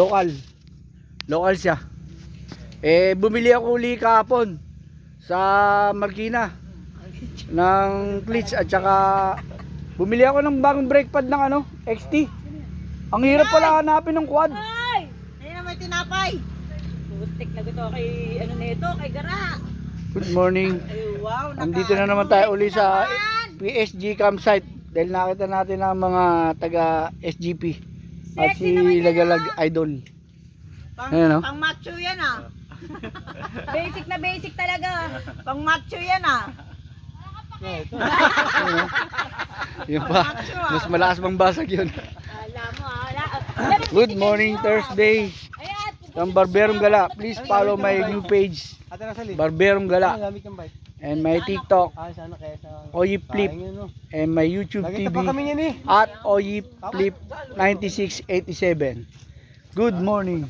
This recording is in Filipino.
Local. Local siya. Bumili ako uli kahapon sa Marikina ng cleats at saka bumili ako ng bagong brake pad ng XT. Ang hirap pala hanapin ng quad. Ay! Ayun na may tinapay. Putik na ito kay nito, kay Gara. Good morning. Ay, wow. Andito na naman tayo uli sa PSG campsite dahil nakita natin ang mga taga SGP at si Lagalag Idol. Ayan, no? Pang macho yan Basic na basic talaga. Pang macho yan Yun pa, mas malakas bang basag yun. Alam mo Good morning Thursday. Ang Barberong Gala. Please follow my new page, Barberong Gala, and my TikTok, Oyip Flip, and my YouTube TV at Oyip Flip 9687. Good morning.